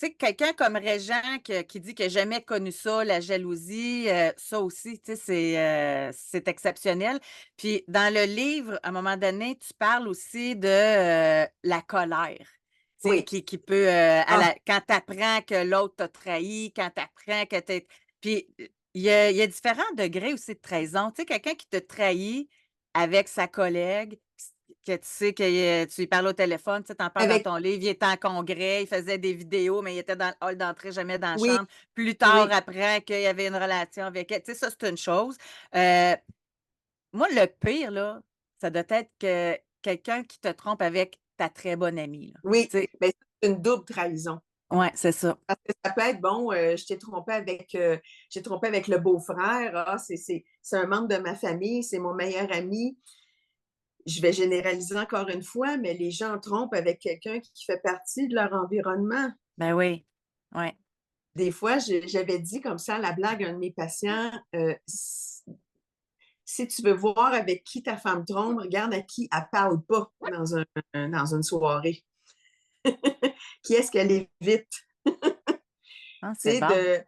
tu sais, quelqu'un comme Régent qui dit qu'il a jamais connu ça, la jalousie, ça aussi, tu sais, c'est exceptionnel. Puis dans le livre, à un moment donné, tu parles aussi de, la colère, tu sais, Oui. qui peut, Ah, quand tu apprends que l'autre t'a trahi, quand tu apprends que tu puis, il y a différents degrés aussi de trahison. Tu sais, quelqu'un qui te trahit avec sa collègue, que tu sais que, tu lui parles au téléphone, tu sais, tu en parles dans avec ton livre, il était en congrès, il faisait des vidéos, mais il était dans le hall d'entrée, jamais dans la oui, chambre. Plus tard, oui. apprend qu'il y avait une relation avec elle. Tu sais, ça, c'est une chose. Heu, Moi, le pire, là, ça doit être que quelqu'un qui te trompe avec ta très bonne amie, là. Oui, Tu sais? ben, c'est une double trahison. Ouais, c'est ça. Parce que ça peut être bon, j'ai trompé avec le beau-frère, c'est un membre de ma famille, c'est mon meilleur ami. Je vais généraliser encore une fois, mais les gens trompent avec quelqu'un qui fait partie de leur environnement. Ben oui. Ouais. Des fois, j'avais dit comme ça à la blague à un de mes patients, si tu veux voir avec qui ta femme trompe, regarde à qui elle parle pas dans une soirée. Qui est-ce qu'elle évite? Ah, Tu c'est sais,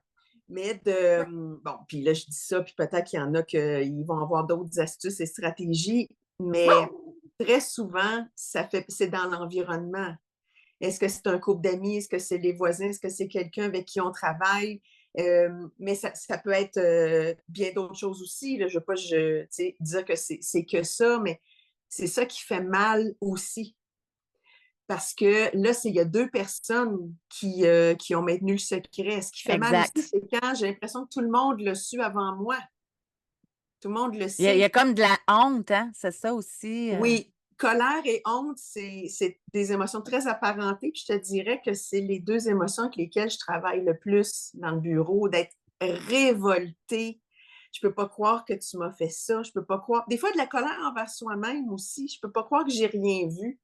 bon. bon, puis là, je dis ça, puis peut-être qu'il y en a qui vont avoir d'autres astuces et stratégies, mais très souvent, c'est dans l'environnement. Est-ce que c'est un couple d'amis? Est-ce que c'est les voisins? Est-ce que c'est quelqu'un avec qui on travaille? Mais ça peut être bien d'autres choses aussi. Là. Je ne veux pas tu sais, dire que c'est que ça, mais c'est ça qui fait mal aussi. Parce que là, il y a deux personnes qui ont maintenu le secret. Ce qui fait mal aussi, Exact. c'est quand j'ai l'impression que tout le monde l'a su avant moi. Tout le monde le Il y a sait. comme de la honte, hein? C'est ça aussi, Oui, colère et honte, c'est des émotions très apparentées. Puis je te dirais que c'est les deux émotions avec lesquelles je travaille le plus dans le bureau, d'être révoltée. Je peux pas croire que tu m'as fait ça. Je peux pas croire. Des fois, de la colère envers soi-même aussi. Je peux pas croire que j'ai rien vu.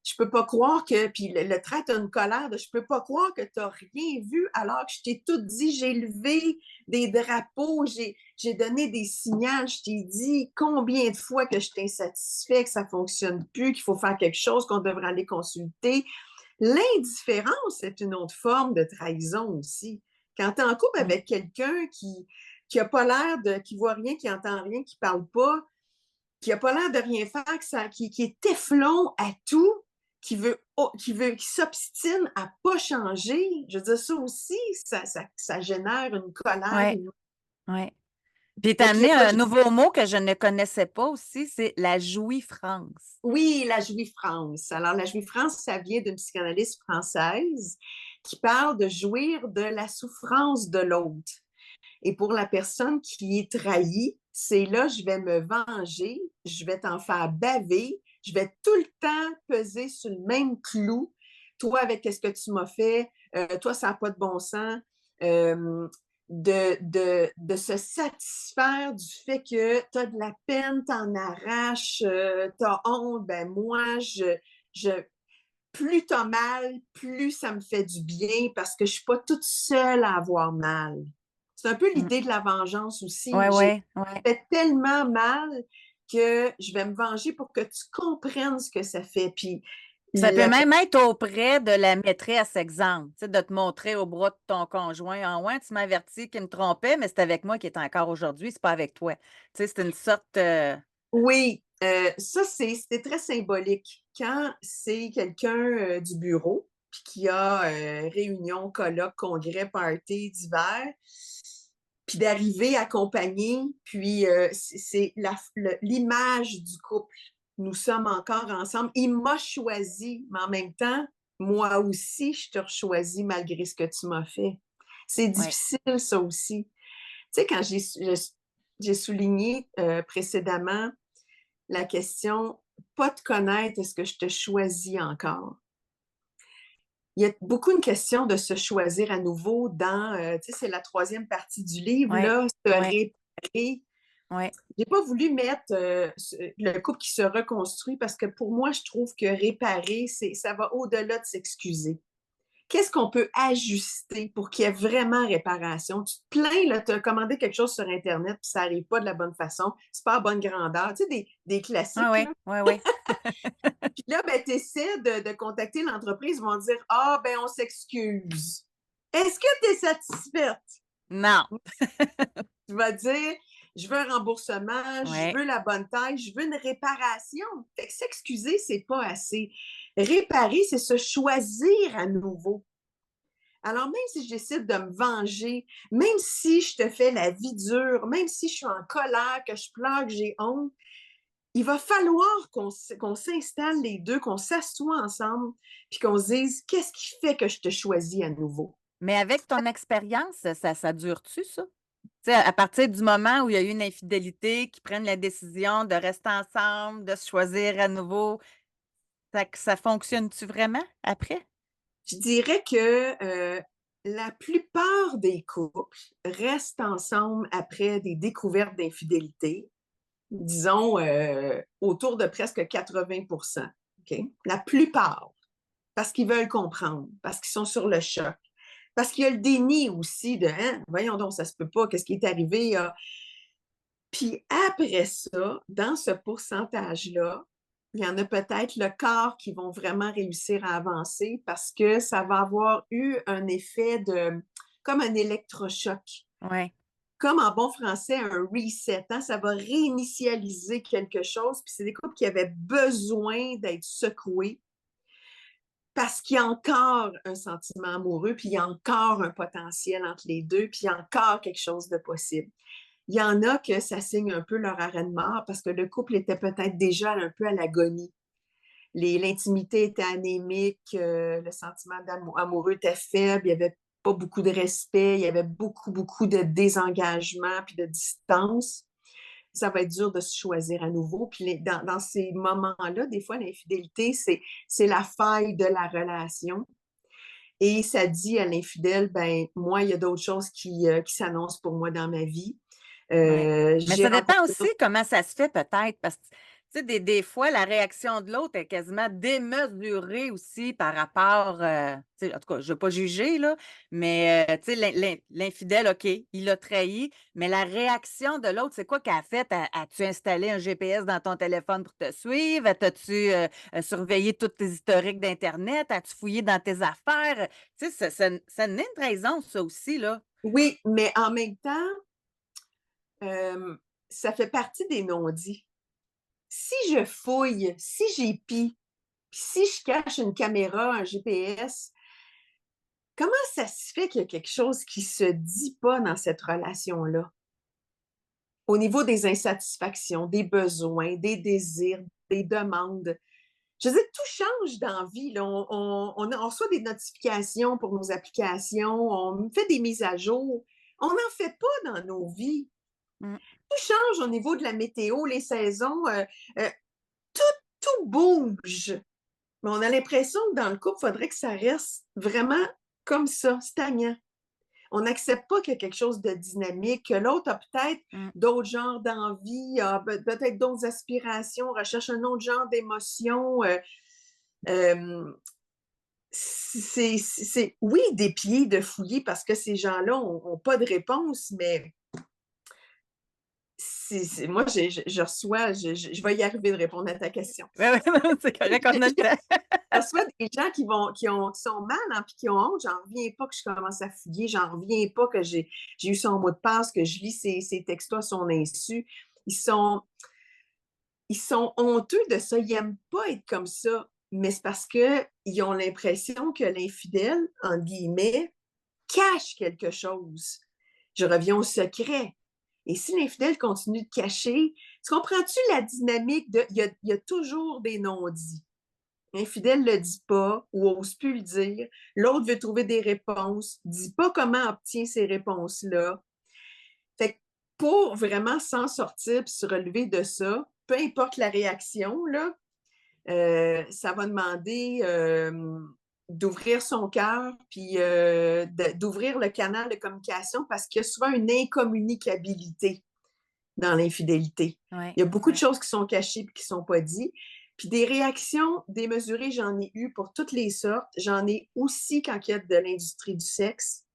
Je peux pas croire que, puis le trait a une colère de je peux pas croire que tu n'as rien vu alors que je t'ai tout dit, j'ai levé des drapeaux, j'ai donné des signaux, je t'ai dit combien de fois que je t'ai insatisfait, que ça fonctionne plus, qu'il faut faire quelque chose, qu'on devrait aller consulter. L'indifférence est une autre forme de trahison aussi. Quand tu es en couple mmh. avec quelqu'un qui a pas l'air qui voit rien, qui entend rien, qui parle pas, qui a pas l'air de rien faire, qui est téflon à tout, qui s'obstine à pas changer. Je veux dire, ça aussi, ça génère une colère. Ouais, ouais. Puis tu as Fait qu'il y amené a pas un nouveau mot que je ne connaissais pas aussi, c'est la jouifrance. Oui, la jouifrance. Alors, la jouifrance, ça vient d'une psychanalyste française qui parle de jouir de la souffrance de l'autre. Et pour la personne qui est trahie, c'est là, je vais me venger, je vais t'en faire baver, je vais tout le temps peser sur le même clou. Toi, avec ce que tu m'as fait, toi, ça n'a pas de bon sens. Euh, de se satisfaire du fait que tu as de la peine, t'en arraches, tu as honte, ben moi, je, plus t'as mal, plus ça me fait du bien parce que je suis pas toute seule à avoir mal. C'est un peu Mmh. l'idée de la vengeance aussi. Ouais, J'ai ouais, ouais. fait tellement mal que je vais me venger pour que tu comprennes ce que ça fait. Puis Ça peut la même être auprès de la maîtresse, exemple, tu sais, de te montrer au bras de ton conjoint: «Ah ouais, tu m'as averti qu'il me trompait, mais c'est avec moi qu'il est encore aujourd'hui, c'est pas avec toi». Tu sais, c'est une sorte, Oui, ça, c'était très symbolique. Quand c'est quelqu'un du bureau, puis qui a réunion, colloque, congrès, party d'hiver, puis d'arriver accompagné, puis c'est l'image du couple. Nous sommes encore ensemble. Il m'a choisi, mais en même temps, moi aussi, je te choisis malgré ce que tu m'as fait. C'est ouais. difficile, ça aussi. Tu sais, quand j'ai souligné précédemment la question, pas te connaître, est-ce que je te choisis encore? Il y a beaucoup une question de se choisir à nouveau tu sais, c'est la troisième partie du livre, Ouais, là, se ouais, réparer. ouais. J'ai pas voulu mettre le couple qui se reconstruit parce que pour moi, je trouve que réparer, ça va au-delà de s'excuser. qu'est-ce qu'on peut ajuster pour qu'il y ait vraiment réparation? Tu te plains, là, tu as commandé quelque chose sur Internet, puis ça n'arrive pas de la bonne façon, c'est pas à bonne grandeur, tu sais, des Ah classiques, oui, là. oui, oui. Puis là, ben, tu essaies de contacter l'entreprise, ils vont dire: «Ah, ben, on s'excuse». Est-ce que tu es satisfaite? Non. Tu vas dire: «Je veux un remboursement, je Ouais. veux la bonne taille, je veux une réparation». Fait que s'excuser, c'est pas assez. Réparer, c'est se choisir à nouveau. Alors, même si je décide de me venger, même si je te fais la vie dure, même si je suis en colère, que je pleure, que j'ai honte, il va falloir qu'on s'installe les 2, qu'on s'assoie ensemble, puis qu'on se dise: «Qu'est-ce qui fait que je te choisis à nouveau?» Mais avec ton expérience, ça dure-tu ça? Tu sais, à partir du moment où il y a eu une infidélité, qu'ils prennent la décision de rester ensemble, de se choisir à nouveau, ça fonctionne-tu vraiment après? Je dirais que, la plupart des couples restent ensemble après des découvertes d'infidélité, disons, autour de presque 80, OK? La plupart, parce qu'ils veulent comprendre, parce qu'ils sont sur le choc, parce qu'il y a le déni aussi de: «Hein, voyons donc, ça se peut pas, qu'est-ce qui est arrivé, ah?» Puis après ça, dans ce pourcentage-là, il y en a peut-être le quart qui vont vraiment réussir à avancer parce que ça va avoir eu un effet de comme un électrochoc. Ouais. Comme en bon français, un reset, hein, ça va réinitialiser quelque chose. Puis c'est des couples qui avaient besoin d'être secoués parce qu'il y a encore un sentiment amoureux, puis il y a encore un potentiel entre les deux, puis il y a encore quelque chose de possible. Il y en a que ça signe un peu leur arrêt de mort parce que le couple était peut-être déjà un peu à l'agonie. L'intimité était anémique, le sentiment amoureux était faible, il n'y avait pas beaucoup de respect, il y avait beaucoup, beaucoup de désengagement puis de distance. Ça va être dur de se choisir à nouveau. Puis dans ces moments-là, des fois, l'infidélité, c'est la faille de la relation. Et ça dit à l'infidèle, ben moi, il y a d'autres choses qui s'annoncent pour moi dans ma vie. Ouais. Mais J'ai ça dépend rencontré aussi comment ça se fait peut-être parce que, tu sais, des fois, la réaction de l'autre est quasiment démesurée aussi par rapport, tu sais, en tout cas, je ne veux pas juger là, mais, tu sais, l'infidèle, OK, il l'a trahi, mais la réaction de l'autre, c'est quoi qu'elle a fait? As-tu installé un GPS dans ton téléphone pour te suivre? T'as-tu, surveillé tous tes historiques d'internet? As-tu fouillé dans tes affaires? Tu sais, ça n'est une trahison ça aussi là. oui, mais en même temps, ça fait partie des non-dits. Si je fouille, si j'épie, puis si je cache une caméra, un GPS, comment ça se fait qu'il y a quelque chose qui se dit pas dans cette relation-là? Au niveau des insatisfactions, des besoins, des désirs, des demandes. Je veux dire, tout change dans la vie, là. On reçoit des notifications pour nos applications, on fait des mises à jour. On n'en fait pas dans nos vies. Mmh. Tout change au niveau de la météo, les saisons, euh, tout, tout bouge. Mais on a l'impression que dans le couple, il faudrait que ça reste vraiment comme ça, stagnant. On n'accepte pas qu'il y a quelque chose de dynamique, que l'autre a peut-être Mmh. d'autres genres d'envies, a peut-être d'autres aspirations, recherche un autre genre d'émotions. Euh, oui, d'épier, de fouiller parce que ces gens-là n'ont pas de réponse, mais moi, je reçois, je vais y arriver de répondre à ta question. Ouais, ouais, non, c'est correct, on a le temps. Je reçois des gens qui sont mal, hein, puis qui ont honte. J'en reviens pas que je commence à fouiller. J'en reviens pas que j'ai eu son mot de passe, que je lis ses textos à son insu. Ils sont, ils sont honteux de ça. Ils n'aiment pas être comme ça. Mais c'est parce qu'ils ont l'impression que l'infidèle, entre guillemets, cache quelque chose. Je reviens au secret. Et si l'infidèle continue de cacher, tu comprends-tu la dynamique de. Il y a toujours des non-dits. L'infidèle ne le dit pas ou ose plus le dire. L'autre veut trouver des réponses, dit pas comment obtient ces réponses-là. Fait que pour vraiment s'en sortir et se relever de ça, peu importe la réaction, là, ça va demander d'ouvrir son cœur puis d'ouvrir le canal de communication parce qu'il y a souvent une incommunicabilité dans l'infidélité. Ouais, Il y a beaucoup de ouais. choses qui sont cachées et qui ne sont pas dites. Puis des réactions démesurées, j'en ai eu pour toutes les sortes. J'en ai aussi quand il y a de l'industrie du sexe.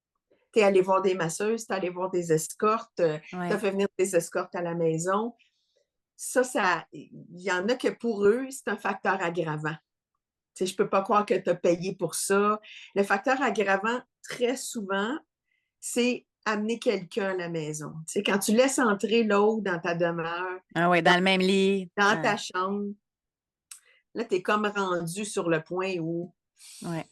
Tu es allé voir des masseuses, tu es allé voir des escortes, tu as Ouais. fait venir des escortes à la maison. Ça, il y en a que pour eux, c'est un facteur aggravant. Tu sais, je ne peux pas croire que tu as payé pour ça. Le facteur aggravant, très souvent, c'est amener quelqu'un à la maison. Tu sais, quand tu laisses entrer l'autre dans ta demeure, Ah ouais, dans, dans le même lit. dans Ah, ta chambre, là, tu es comme rendu sur le point où ouais.